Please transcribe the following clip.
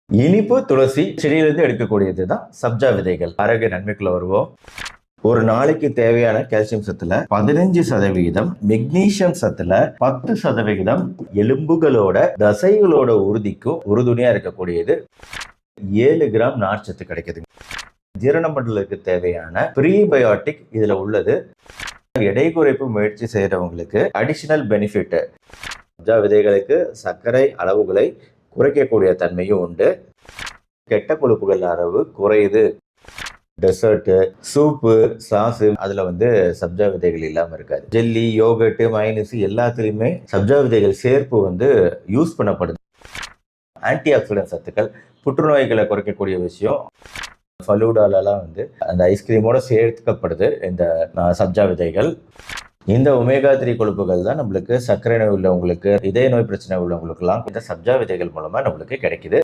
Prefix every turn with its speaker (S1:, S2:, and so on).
S1: இனிப்பு துளசி செடியிலிருந்து எடுக்கக்கூடியது தான் சப்ஜா விதைகள். ஆரோக்கிய நன்மைக்குள்ள வருவோம். ஒரு நாளைக்கு தேவையான கால்சியம் சத்துல 15%, மெக்னீசியம் சத்துல 10%, எலும்புகளோட தசைகளோட உறுதிக்கும் உறுதுணையா இருக்கக்கூடியது 7 கிராம் நார்ச்சத்து கிடைக்குது. ஜீரண மண்டலத்துக்கு தேவையான ப்ரீபயோட்டிக் இதுல உள்ளது. எடை குறைப்பு முயற்சி செய்யறவங்களுக்கு அடிஷனல் பெனிஃபிட். சப்ஜா விதைகளுக்கு சர்க்கரை அளவுகளை குறைக்கக்கூடிய தன்மையும் உண்டு. கெட்ட கொழுப்புகள் அளவு குறையுது. டெசர்ட்டு, சூப்பு, சாஸு அதுல சப்ஜா விதைகள் இல்லாம இருக்காது. ஜெல்லி, யோகர்ட், மயனீஸ் எல்லாத்துலயுமே சப்ஜா விதைகள் சேர்ப்பு யூஸ் பண்ணப்படுது. ஆன்டி ஆக்சிடென்ட் சத்துக்கள், புற்றுநோய்களை குறைக்கக்கூடிய விஷயம். ஃபலூடாலலாம் அந்த ஐஸ்கிரீமோட சேர்க்கப்படுது இந்த சப்ஜா விதைகள். இந்த ஒமேகா 3 கொழுப்புகள் தான் நம்மளுக்கு சர்க்கரை நோய் உள்ளவங்களுக்கு, இதய நோய் பிரச்சனை உள்ளவங்களுக்குலாம் இந்த சப்ஜா விதைகள் மூலமா நம்மளுக்கு கிடைக்குது.